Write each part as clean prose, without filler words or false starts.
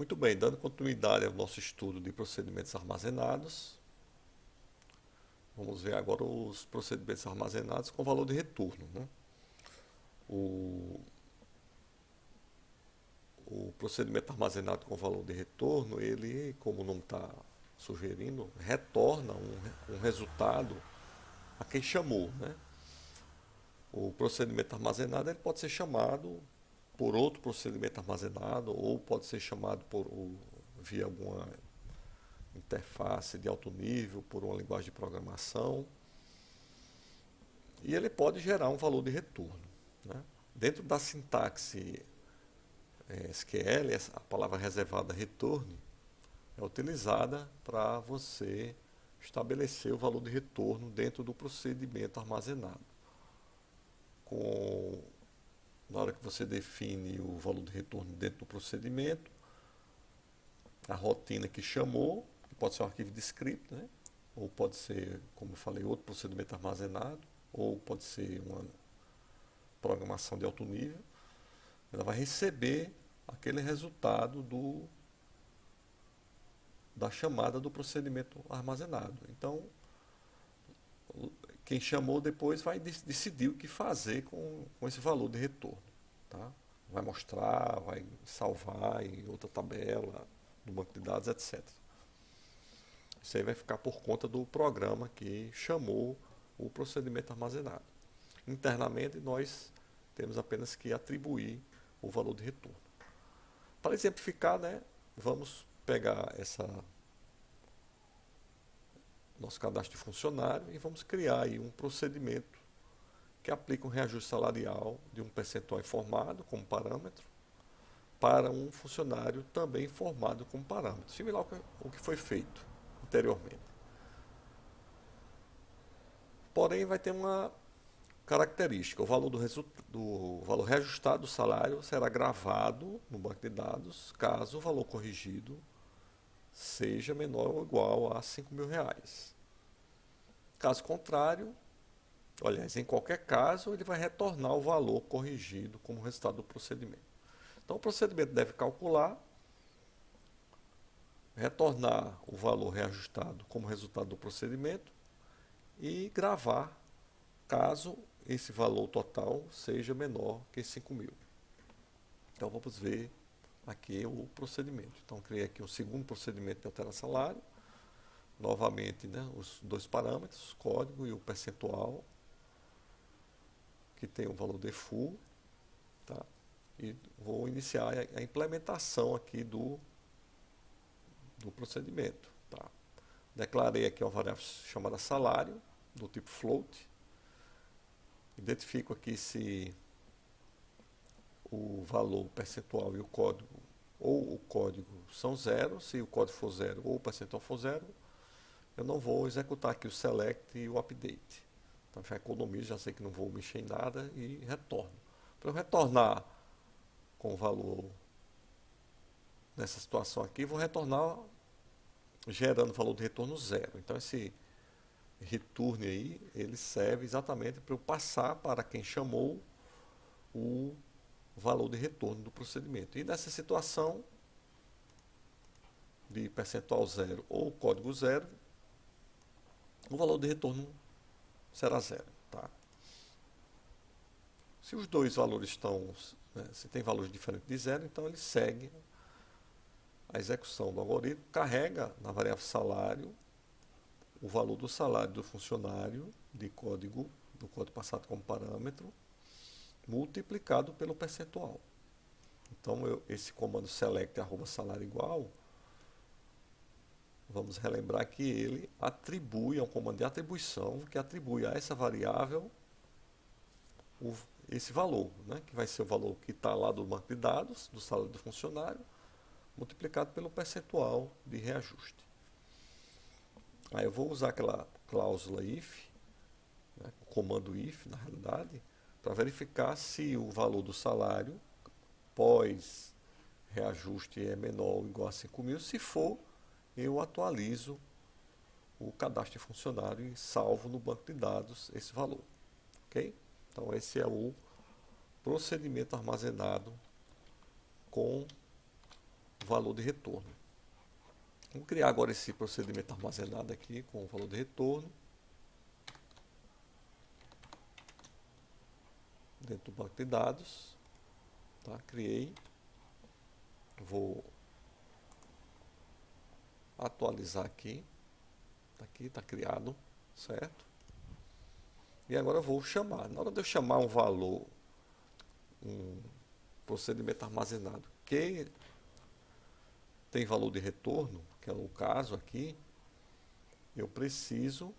Muito bem, dando continuidade ao nosso estudo de procedimentos armazenados, vamos ver agora os procedimentos armazenados com valor de retorno, né? O, o procedimento armazenado com valor de retorno, ele, como o nome está sugerindo, retorna um resultado a quem chamou, né? O procedimento armazenado ele pode ser chamado por outro procedimento armazenado ou pode ser chamado via alguma interface de alto nível, por uma linguagem de programação, e ele pode gerar um valor de retorno, né? Dentro da sintaxe SQL, a palavra reservada return é utilizada para você estabelecer o valor de retorno dentro do procedimento armazenado. Na hora que você define o valor de retorno dentro do procedimento, a rotina que chamou, que pode ser um arquivo de script, né? Ou pode ser, como eu falei, outro procedimento armazenado, ou pode ser uma programação de alto nível, ela vai receber aquele resultado da chamada do procedimento armazenado. Então, quem chamou depois vai decidir o que fazer com esse valor de retorno. Tá? Vai mostrar, vai salvar em outra tabela, no banco de dados, etc. Isso aí vai ficar por conta do programa que chamou o procedimento armazenado. Internamente, nós temos apenas que atribuir o valor de retorno. Para exemplificar, né, vamos pegar nosso cadastro de funcionário e vamos criar aí um procedimento que aplica um reajuste salarial de um percentual informado como parâmetro para um funcionário também informado como parâmetro, similar ao que foi feito anteriormente. Porém, vai ter uma característica: o valor do valor reajustado do salário será gravado no banco de dados caso o valor corrigido seja menor ou igual a R$ 5.000. Caso contrário, aliás, em qualquer caso, ele vai retornar o valor corrigido como resultado do procedimento. Então, o procedimento deve calcular, retornar o valor reajustado como resultado do procedimento e gravar caso esse valor total seja menor que 5.000. Então, vamos ver aqui o procedimento. Então, criei aqui um segundo procedimento de alterar salário. Novamente, né, os dois parâmetros, o código e o percentual, que tem o valor default, tá? E vou iniciar a implementação aqui do procedimento. Tá? Declarei aqui uma variável chamada salário, do tipo float. Identifico aqui se o valor percentual e o código, ou o código são zero. Se o código for zero ou o percentual for zero, eu não vou executar aqui o select e o update. Então já economizo, já sei que não vou mexer em nada e retorno. Para eu retornar com o valor nessa situação aqui, vou retornar gerando valor de retorno zero. Então esse return aí, ele serve exatamente para eu passar para quem chamou o valor de retorno do procedimento. E nessa situação de percentual zero ou código zero, o valor de retorno será zero. Tá? Se os dois valores estão, né, se tem valores diferentes de zero, então ele segue a execução do algoritmo, carrega na variável salário o valor do salário do funcionário do código passado como parâmetro, multiplicado pelo percentual. Então, esse comando select @salário igual, vamos relembrar que ele atribui, é um comando de atribuição, que atribui a essa variável esse valor, né, que vai ser o valor que está lá do banco de dados, do salário do funcionário, multiplicado pelo percentual de reajuste. Aí eu vou usar aquela cláusula if, né, o comando if, na realidade, para verificar se o valor do salário pós reajuste é menor ou igual a 5.000. Se for, eu atualizo o cadastro de funcionário e salvo no banco de dados esse valor. Ok? Então esse é o procedimento armazenado com o valor de retorno. Vamos criar agora esse procedimento armazenado aqui com o valor de retorno. Dentro do banco de dados. Tá? Criei. Vou atualizar aqui. Aqui está criado, certo? E agora eu vou chamar. Na hora de eu chamar um valor, um procedimento armazenado que tem valor de retorno, que é o caso aqui, eu preciso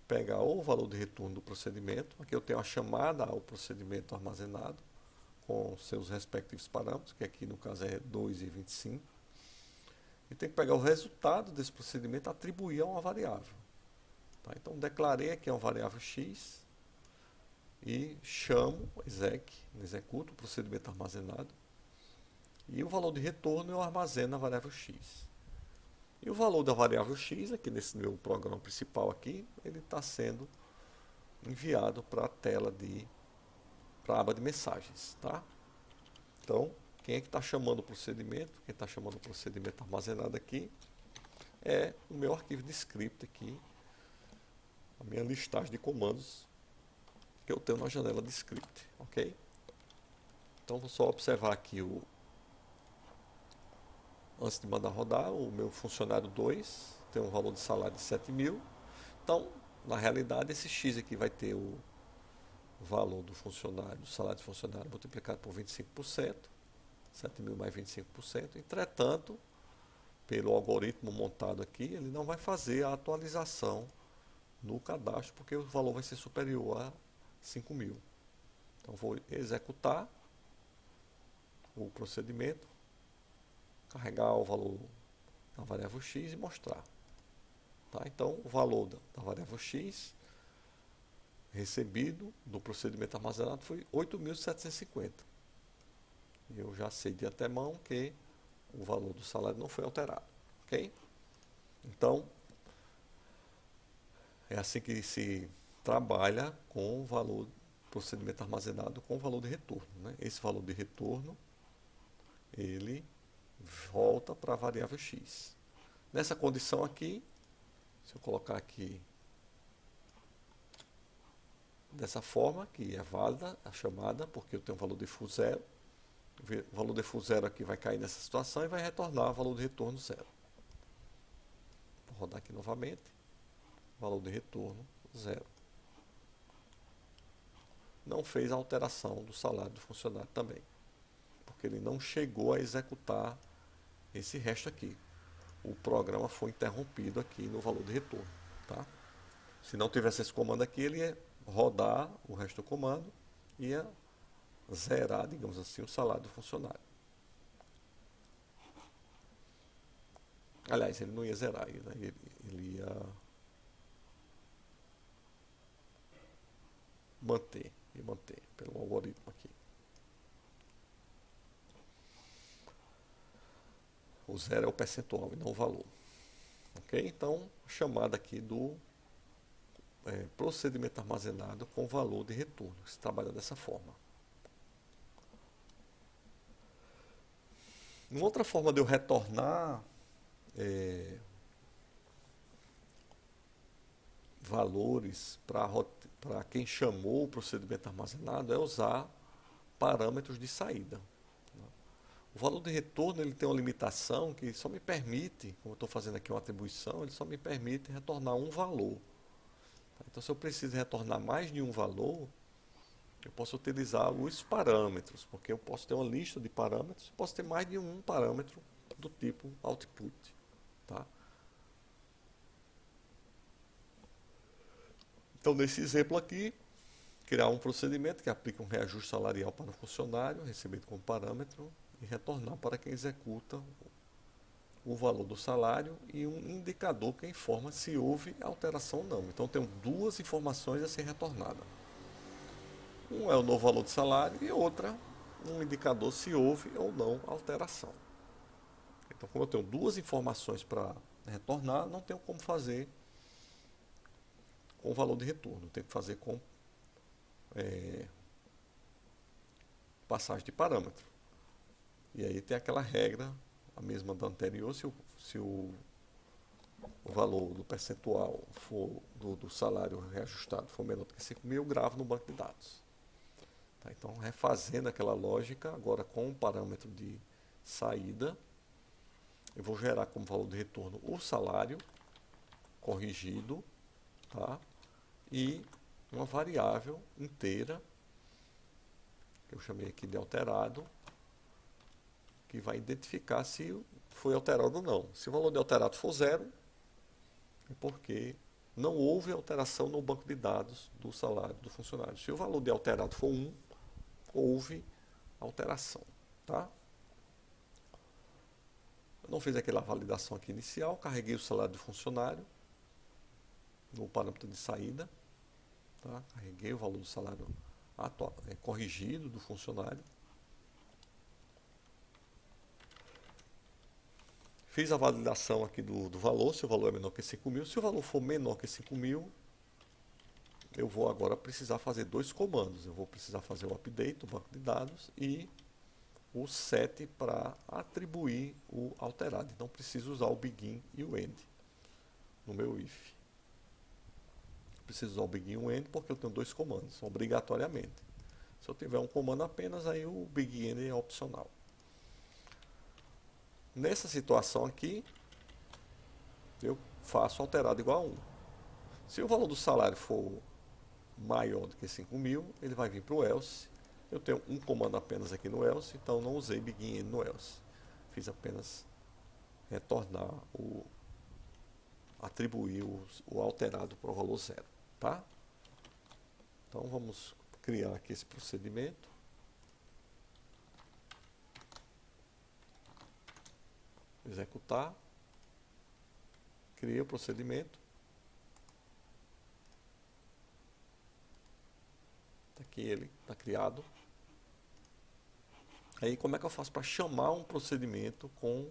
pegar o valor de retorno do procedimento. Aqui eu tenho a chamada ao procedimento armazenado com seus respectivos parâmetros, que aqui no caso é 2 e 25. E tem que pegar o resultado desse procedimento e atribuir a uma variável. Tá? Então, declarei aqui uma variável x e chamo, executo o procedimento armazenado. E o valor de retorno eu armazeno na variável x. E o valor da variável x, aqui nesse meu programa principal aqui, ele está sendo enviado para a tela para a aba de mensagens. Tá? Então, quem é que está chamando o procedimento? Quem está chamando o procedimento armazenado aqui é o meu arquivo de script aqui, a minha listagem de comandos que eu tenho na janela de script, ok? Então vou só observar aqui antes de mandar rodar, o meu funcionário 2 tem um valor de salário de 7.000. Então, na realidade, esse x aqui vai ter o valor do funcionário, do salário do funcionário multiplicado por 25%. 7.000 mais 25%. Entretanto, pelo algoritmo montado aqui, ele não vai fazer a atualização no cadastro, porque o valor vai ser superior a 5.000. Então, vou executar o procedimento, carregar o valor da variável x e mostrar. Tá? Então, o valor da variável x recebido do procedimento armazenado foi 8.750. Eu já sei de antemão que o valor do salário não foi alterado, ok? Então, é assim que se trabalha com o valor procedimento armazenado com o valor de retorno. Né? Esse valor de retorno, ele volta para a variável x. Nessa condição aqui, se eu colocar aqui dessa forma, que é válida a chamada, porque eu tenho um valor de full zero, o valor de full zero aqui vai cair nessa situação e vai retornar o valor de retorno zero. Vou rodar aqui novamente. Valor de retorno zero. Não fez a alteração do salário do funcionário também, porque ele não chegou a executar esse resto aqui. O programa foi interrompido aqui no valor de retorno. Tá? Se não tivesse esse comando aqui, ele ia rodar o resto do comando e ia zerar, digamos assim, o salário do funcionário. Aliás, ele não ia zerar, ele ia manter pelo algoritmo aqui. O zero é o percentual e não o valor. Ok? Então, chamada aqui do procedimento armazenado com valor de retorno. Se trabalha dessa forma. Uma outra forma de eu retornar valores para quem chamou o procedimento armazenado é usar parâmetros de saída. O valor de retorno ele tem uma limitação que só me permite, como eu estou fazendo aqui uma atribuição, ele só me permite retornar um valor. Então, se eu preciso retornar mais de um valor, eu posso utilizar os parâmetros, porque eu posso ter uma lista de parâmetros, posso ter mais de um parâmetro do tipo output. Tá? Então, nesse exemplo aqui, criar um procedimento que aplica um reajuste salarial para o funcionário, recebido como parâmetro, e retornar para quem executa o valor do salário e um indicador que informa se houve alteração ou não. Então, tenho duas informações a ser retornadas. Um é o novo valor do salário e outra, um indicador se houve ou não alteração. Então, como eu tenho duas informações para retornar, não tenho como fazer com o valor de retorno. Tenho que fazer com passagem de parâmetro. E aí tem aquela regra a mesma da anterior, se o valor do percentual do salário reajustado for menor do que 5.000, eu gravo no banco de dados. Tá? Então, refazendo aquela lógica, agora com o parâmetro de saída, eu vou gerar como valor de retorno o salário corrigido, tá? E uma variável inteira, que eu chamei aqui de alterado, que vai identificar se foi alterado ou não. Se o valor de alterado for 0, é porque não houve alteração no banco de dados do salário do funcionário. Se o valor de alterado for 1, houve alteração. Tá? Eu não fiz aquela validação aqui inicial, carreguei o salário do funcionário no parâmetro de saída. Tá? Carreguei o valor do salário corrigido do funcionário. Fiz a validação aqui do valor, se o valor é menor que 5.000. Se o valor for menor que 5.000, eu vou agora precisar fazer dois comandos. Eu vou precisar fazer o update do banco de dados e o set para atribuir o alterado. Então, preciso usar o begin e o end no meu if. Preciso usar o begin e o end porque eu tenho dois comandos, obrigatoriamente. Se eu tiver um comando apenas, aí o begin e end é opcional. Nessa situação aqui, eu faço alterado igual a 1. Se o valor do salário for maior do que 5.000, ele vai vir para o else. Eu tenho um comando apenas aqui no else, então não usei begin end no else. Fiz apenas retornar atribuir o alterado para o valor 0. Tá? Então vamos criar aqui esse procedimento. Executar. Criei o procedimento. Aqui ele está criado. Aí como é que eu faço para chamar um procedimento com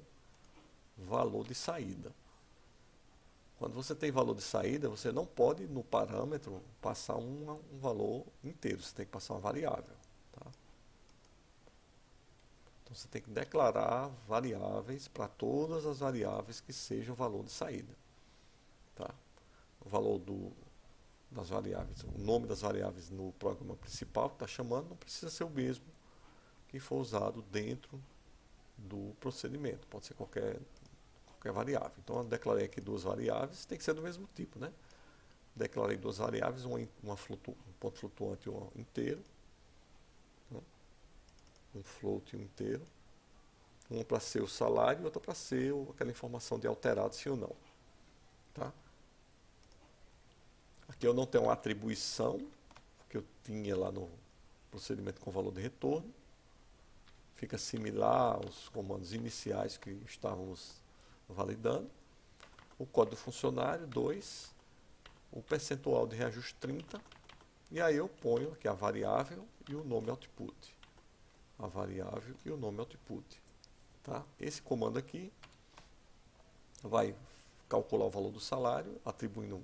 valor de saída? Quando você tem valor de saída, você não pode no parâmetro passar um valor inteiro, você tem que passar uma variável. Tá? Então você tem que declarar variáveis para todas as variáveis que sejam valor de saída. Tá? O valor das variáveis, o nome das variáveis no programa principal que está chamando não precisa ser o mesmo que for usado dentro do procedimento, pode ser qualquer variável. Então eu declarei aqui duas variáveis, tem que ser do mesmo tipo, né? Declarei duas variáveis, um ponto flutuante e um inteiro, né? Um float e um inteiro, um para ser o salário e outro para ser aquela informação de alterado sim ou não. Tá? Aqui eu não tenho uma atribuição que eu tinha lá no procedimento com valor de retorno, fica similar aos comandos iniciais que estávamos validando. O código do funcionário, 2, o percentual de reajuste 30, e aí eu ponho aqui a variável e o nome output. A variável e o nome output. Tá? Esse comando aqui vai calcular o valor do salário, atribuindo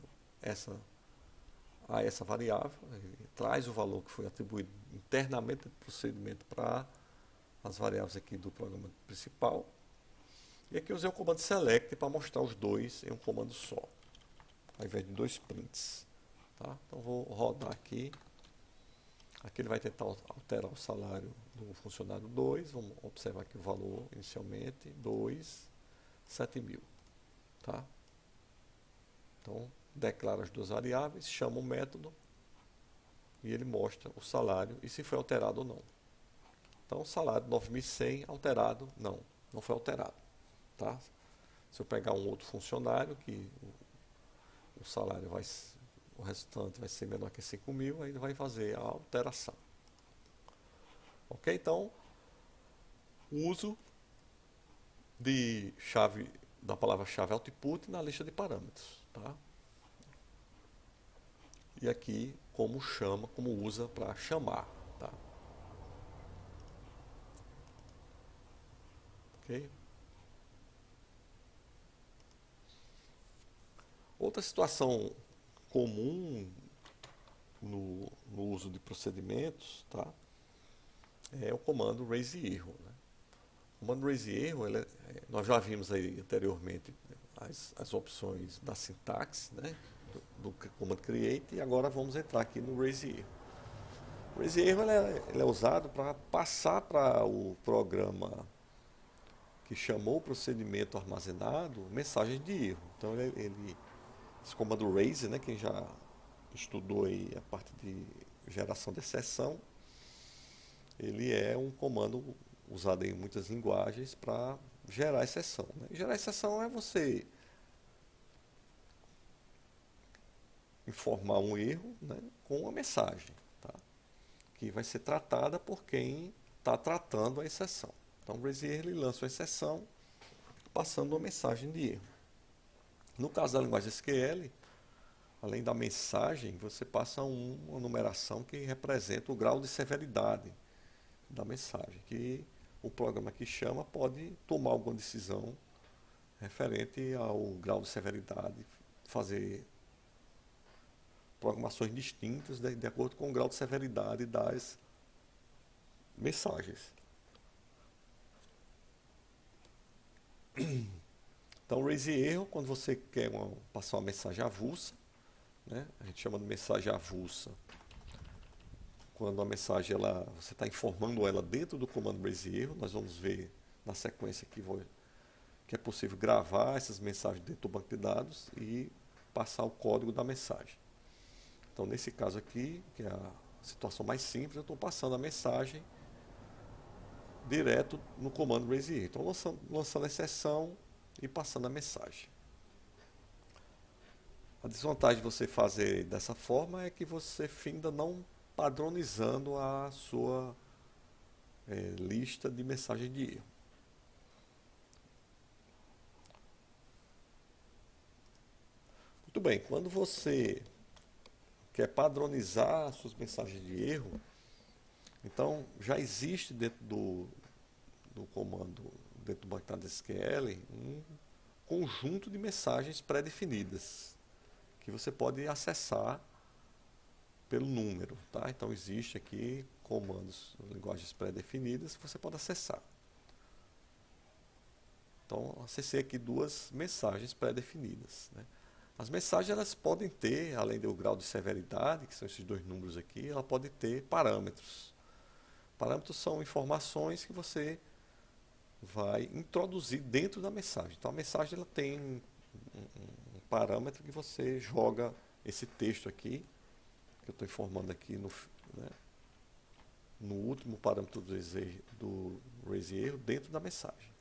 a essa variável, traz o valor que foi atribuído internamente do procedimento para as variáveis aqui do programa principal. E aqui eu usei o comando select para mostrar os dois em um comando só, ao invés de dois prints. Tá? Então vou rodar aqui. Aqui ele vai tentar alterar o salário do funcionário 2. Vamos observar aqui o valor inicialmente, 7.000. Tá? Então, declara as duas variáveis, chama o método e ele mostra o salário e se foi alterado ou não. Então, o salário 9.100 alterado, não foi alterado. Tá? Se eu pegar um outro funcionário que o salário o restante vai ser menor que 5.000, aí ele vai fazer a alteração. Ok? Então, uso da palavra-chave output na lista de parâmetros. Tá? E aqui como usa para chamar. Tá? Ok? Outra situação comum no uso de procedimentos, tá? É o comando raise erro. Né? comando raise erro, nós já vimos aí anteriormente as opções da sintaxe, né, do comando create, e agora vamos entrar aqui no raise erro. O raise erro ele é usado para passar para o programa que chamou o procedimento armazenado mensagem de erro. Então esse comando raise, né, quem já estudou aí a parte de geração de exceção, ele é um comando usado em muitas linguagens para gerar exceção, né? Gerar exceção é você informar um erro, né, com uma mensagem, tá, que vai ser tratada por quem está tratando a exceção. Então o raise erro ele lança uma exceção passando uma mensagem de erro. No caso da linguagem SQL, além da mensagem, você passa uma numeração que representa o grau de severidade da mensagem, que o programa que chama pode tomar alguma decisão referente ao grau de severidade, fazer programações distintas de acordo com o grau de severidade das mensagens. Então, raise erro, quando você quer passar uma mensagem avulsa, né? A gente chama de mensagem avulsa quando a mensagem você está informando ela dentro do comando raise erro. Nós vamos ver na sequência que é possível gravar essas mensagens dentro do banco de dados e passar o código da mensagem. Então, nesse caso aqui, que é a situação mais simples, eu estou passando a mensagem direto no comando raise erro. Então, lançando a exceção e passando a mensagem. A desvantagem de você fazer dessa forma é que você finda não padronizando a sua lista de mensagens de erro. Muito bem, quando você quer padronizar as suas mensagens de erro, então já existe dentro do comando, dentro do banco de dados SQL, um conjunto de mensagens pré-definidas que você pode acessar pelo número, tá? Então existe aqui comandos, linguagens pré-definidas que você pode acessar. Então acessei aqui duas mensagens pré-definidas, né? As mensagens elas podem ter, além do grau de severidade, que são esses dois números aqui, ela pode ter parâmetros. Parâmetros são informações que você vai introduzir dentro da mensagem. Então a mensagem ela tem um parâmetro que você joga esse texto aqui, que eu estou informando aqui no último parâmetro do raise erro dentro da mensagem.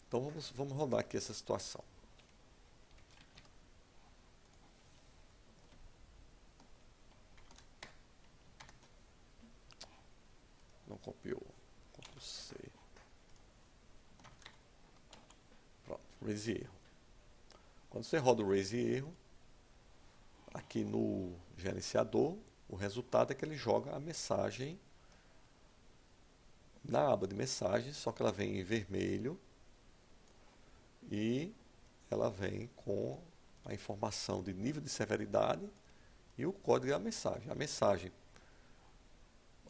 Então vamos rodar aqui essa situação. Não copiou. Ctrl C. Pronto, raise erro. Quando você roda o raise erro, aqui no gerenciador, o resultado é que ele joga a mensagem na aba de mensagens, só que ela vem em vermelho e ela vem com a informação de nível de severidade e o código da mensagem. A mensagem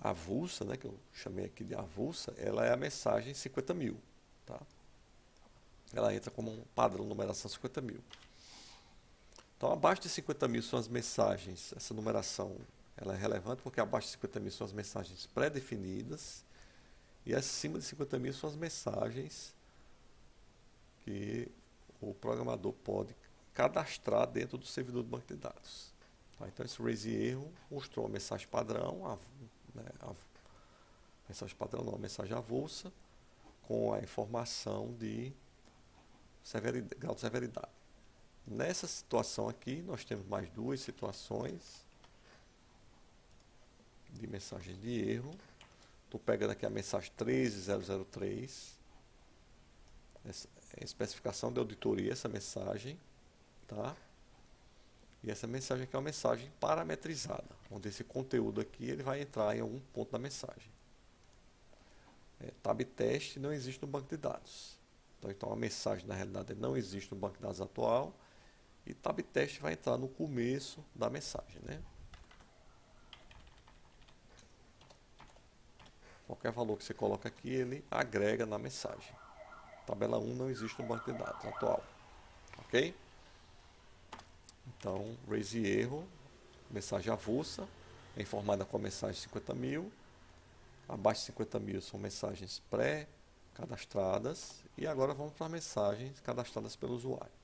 avulsa, né, que eu chamei aqui de avulsa, ela é a mensagem 50.000. Tá? Ela entra como um padrão numeração 50.000. Então, abaixo de 50.000 são as mensagens, essa numeração ela é relevante porque abaixo de 50.000 são as mensagens pré-definidas e acima de 50.000 são as mensagens que o programador pode cadastrar dentro do servidor do banco de dados. Tá? Então, esse raise erro mostrou a mensagem padrão, a mensagem avulsa, com a informação de grau de severidade. Nessa situação aqui, nós temos mais duas situações de mensagem de erro. Estou pegando aqui a mensagem 13003. Essa é a especificação de auditoria, essa mensagem. Tá? E essa mensagem aqui é uma mensagem parametrizada, onde esse conteúdo aqui ele vai entrar em algum ponto da mensagem. Tab teste não existe no banco de dados. Então a mensagem, na realidade, não existe no banco de dados atual. E tab teste vai entrar no começo da mensagem, né? Qualquer valor que você coloca aqui, ele agrega na mensagem. Tabela 1 não existe no banco de dados atual. Ok? Então, raise erro, mensagem avulsa, é informada com a mensagem 50.000. Abaixo de 50.000 são mensagens pré-cadastradas. E agora vamos para as mensagens cadastradas pelo usuário.